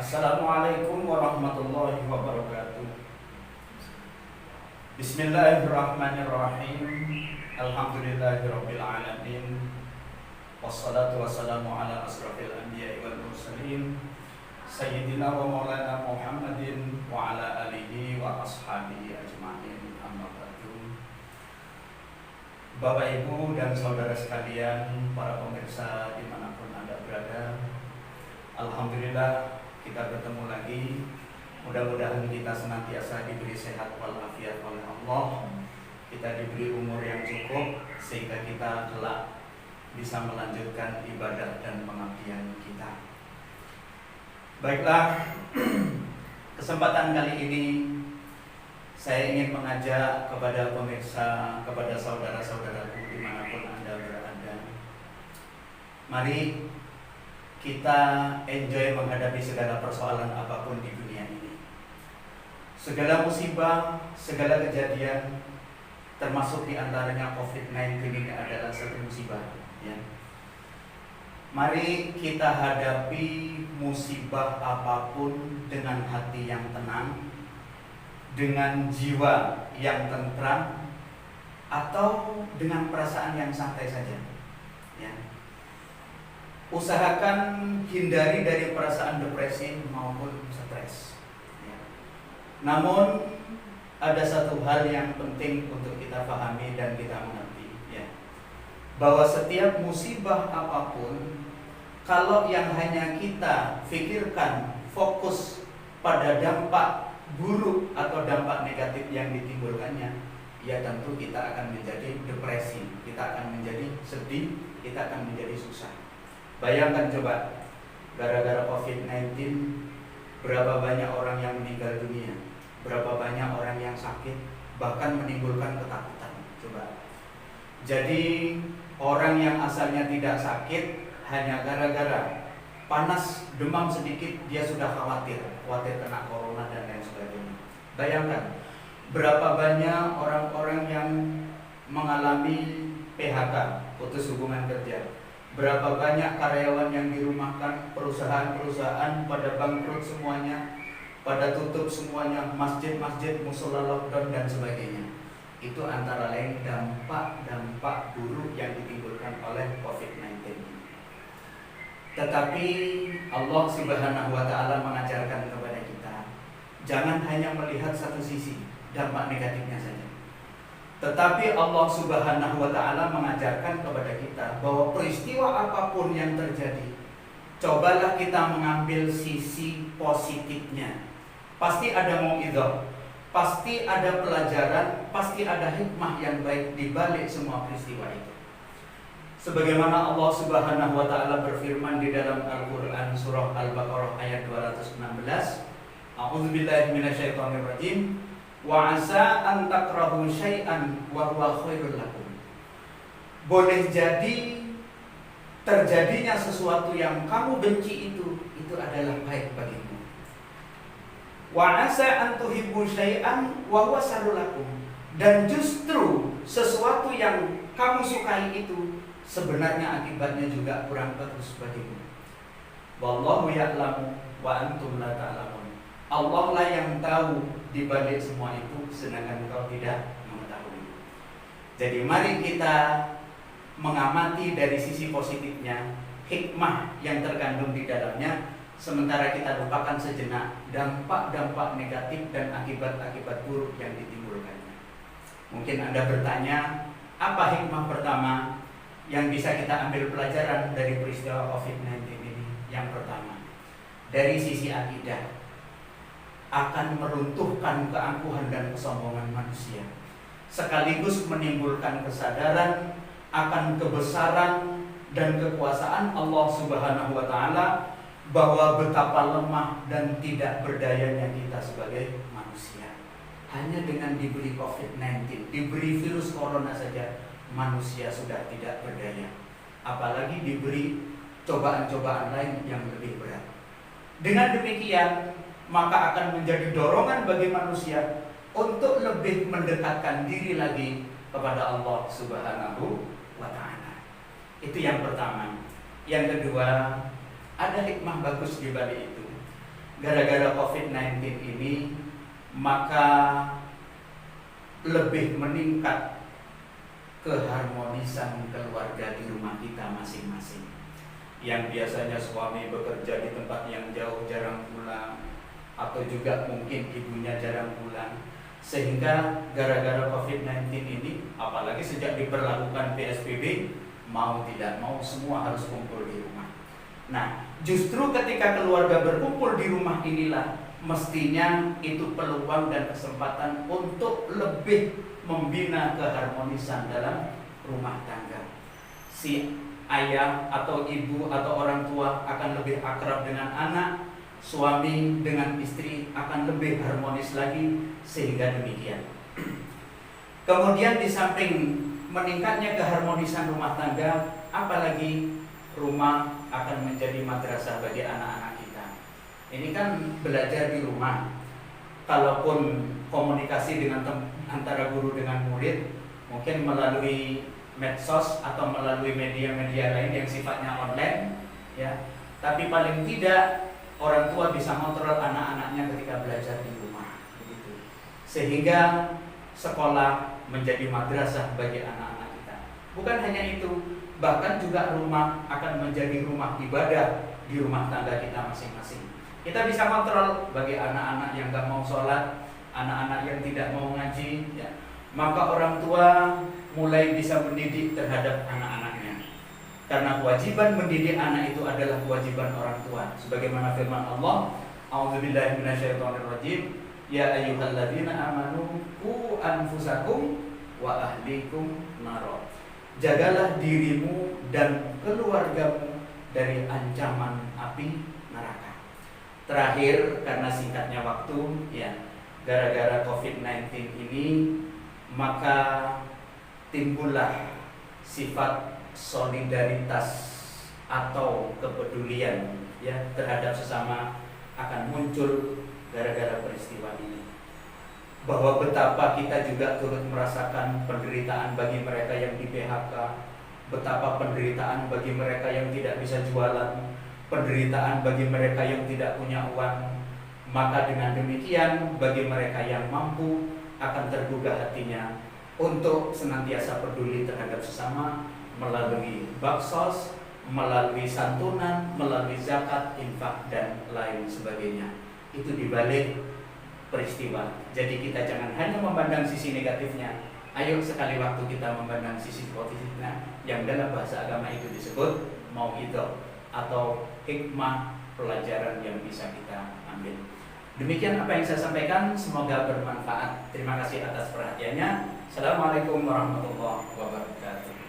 Assalamualaikum warahmatullahi wabarakatuh. Bismillahirrahmanirrahim. Alhamdulillahirabbil alamin. Wassalatu wassalamu ala asrofil anbiya'i wal mursalin Sayyidina wa maulana Muhammadin wa ala alihi wa ashabihi ajma'in, amma ba'du. Bapak Ibu dan saudara sekalian, para pemirsa dimanapun Anda berada, alhamdulillah kita bertemu lagi. Mudah-mudahan kita senantiasa diberi sehat walafiat oleh Allah, kita diberi umur yang cukup sehingga kita kelak bisa melanjutkan ibadah dan pengabdian kita. Baiklah, kesempatan kali ini saya ingin mengajak kepada pemirsa, kepada saudara-saudaraku dimanapun Anda berada. Mari kita enjoy menghadapi segala persoalan apapun di dunia ini. Segala musibah, segala kejadian, termasuk diantaranya COVID-19 ini adalah satu musibah. Ya. Mari kita hadapi musibah apapun dengan hati yang tenang, dengan jiwa yang tentram, atau dengan perasaan yang santai saja. Ya. Usahakan hindari dari perasaan depresi maupun stres. Ya. Namun ada satu hal yang penting untuk kita pahami dan kita mengerti, ya, bahwa setiap musibah apapun, kalau yang hanya kita pikirkan fokus pada dampak buruk atau dampak negatif yang ditimbulkannya, ya tentu kita akan menjadi depresi, kita akan menjadi sedih, kita akan menjadi susah. Bayangkan coba, gara-gara COVID-19 berapa banyak orang yang meninggal dunia, berapa banyak orang yang sakit, bahkan menimbulkan ketakutan. Coba. Jadi orang yang asalnya tidak sakit, hanya gara-gara panas, demam sedikit, dia sudah khawatir kena corona dan lain sebagainya. Bayangkan berapa banyak orang-orang yang mengalami PHK, putus hubungan kerja. Berapa banyak karyawan yang dirumahkan, perusahaan-perusahaan pada bangkrut semuanya, pada tutup semuanya, masjid-masjid, musola lockdown dan sebagainya. Itu antara lain dampak-dampak buruk yang ditimbulkan oleh COVID-19. Tetapi Allah Subhanahu wa Ta'ala mengajarkan kepada kita, jangan hanya melihat satu sisi, dampak negatifnya saja. Tetapi Allah Subhanahu wa Ta'ala mengajarkan kepada kita bahwa peristiwa apapun yang terjadi, cobalah kita mengambil sisi positifnya. Pasti ada mau'izah, pasti ada pelajaran, pasti ada hikmah yang baik di balik semua peristiwa itu. Sebagaimana Allah Subhanahu wa Ta'ala berfirman di dalam Al-Qur'an surah Al-Baqarah ayat 216, A'udzubillahi minasyaitonirrajim. Wa asa an takrahu syai'an wa huwa khairul lakum. Boleh jadi terjadinya sesuatu yang kamu benci itu adalah baik bagimu. Wa asa an tuhibbu syai'an wa huwa syarrul lakum. Dan justru sesuatu yang kamu sukai itu sebenarnya akibatnya juga kurang bagus bagimu. Wallahu ya'lamu wa antum la ta'lamun. Allah lah yang tahu di balik semua itu, sedangkan engkau tidak mengetahui. Jadi mari kita mengamati dari sisi positifnya, hikmah yang terkandung di dalamnya, sementara kita lupakan sejenak dampak-dampak negatif dan akibat-akibat buruk yang ditimbulkannya. Mungkin Anda bertanya, apa hikmah pertama yang bisa kita ambil pelajaran dari peristiwa COVID-19 ini? Yang pertama, dari sisi akidah, akan meruntuhkan keangkuhan dan kesombongan manusia, sekaligus menimbulkan kesadaran akan kebesaran dan kekuasaan Allah Subhanahu wa Ta'ala, bahwa betapa lemah dan tidak berdayanya kita sebagai manusia. Hanya dengan diberi COVID-19, diberi virus corona saja, manusia sudah tidak berdaya, apalagi diberi cobaan-cobaan lain yang lebih berat. Dengan demikian, maka akan menjadi dorongan bagi manusia untuk lebih mendekatkan diri lagi kepada Allah Subhanahu wa Ta'ala. Itu yang pertama. Yang kedua, ada hikmah bagus di balik itu. gara-gara COVID-19 ini maka lebih meningkat keharmonisan keluarga di rumah kita masing-masing. Yang biasanya suami bekerja di tempat yang jauh jarang pulang, atau juga mungkin ibunya jarang pulang, sehingga gara-gara COVID-19 ini, apalagi sejak diberlakukan PSBB, mau tidak mau semua harus kumpul di rumah. Nah, justru ketika keluarga berkumpul di rumah inilah mestinya itu peluang dan kesempatan untuk lebih membina keharmonisan dalam rumah tangga. Si ayah atau ibu atau orang tua akan lebih akrab dengan anak, suami dengan istri akan lebih harmonis lagi, sehingga demikian. Kemudian di samping meningkatnya keharmonisan rumah tangga, apalagi rumah akan menjadi madrasah bagi anak-anak kita. Ini kan belajar di rumah. Kalaupun komunikasi dengan antara guru dengan murid mungkin melalui medsos atau melalui media-media lain yang sifatnya online, ya. Tapi paling tidak orang tua bisa kontrol anak-anaknya ketika belajar di rumah, begitu. Sehingga sekolah menjadi madrasah bagi anak-anak kita. Bukan hanya itu, bahkan juga rumah akan menjadi rumah ibadah di rumah tangga kita masing-masing. Kita bisa kontrol bagi anak-anak yang gak mau sholat, anak-anak yang tidak mau ngaji, ya. Maka orang tua mulai bisa mendidik terhadap anak-anaknya. Karena kewajiban mendidik anak itu adalah kewajiban orang tua. Sebagaimana firman Allah, A'udzubillahi minasyaitonirrajim, ya ayyuhalladzina amanu qu anfusakum wa ahlikum naro. Jagalah dirimu dan keluargamu dari ancaman api neraka. Terakhir, karena singkatnya waktu, ya, gara-gara COVID-19 ini maka timbullah sifat solidaritas atau kepedulian, ya, terhadap sesama akan muncul gara-gara peristiwa ini. Bahwa betapa kita juga turut merasakan penderitaan bagi mereka yang di PHK, betapa penderitaan bagi mereka yang tidak bisa jualan, penderitaan bagi mereka yang tidak punya uang. Maka dengan demikian bagi mereka yang mampu akan tergugah hatinya untuk senantiasa peduli terhadap sesama melalui baksos, melalui santunan, melalui zakat, infak, dan lain sebagainya. Itu dibalik peristiwa. Jadi kita jangan hanya memandang sisi negatifnya. Ayo sekali waktu kita memandang sisi positifnya, yang dalam bahasa agama itu disebut mau'idhah atau hikmah, pelajaran yang bisa kita ambil. Demikian apa yang saya sampaikan, semoga bermanfaat. Terima kasih atas perhatiannya. Assalamualaikum warahmatullahi wabarakatuh.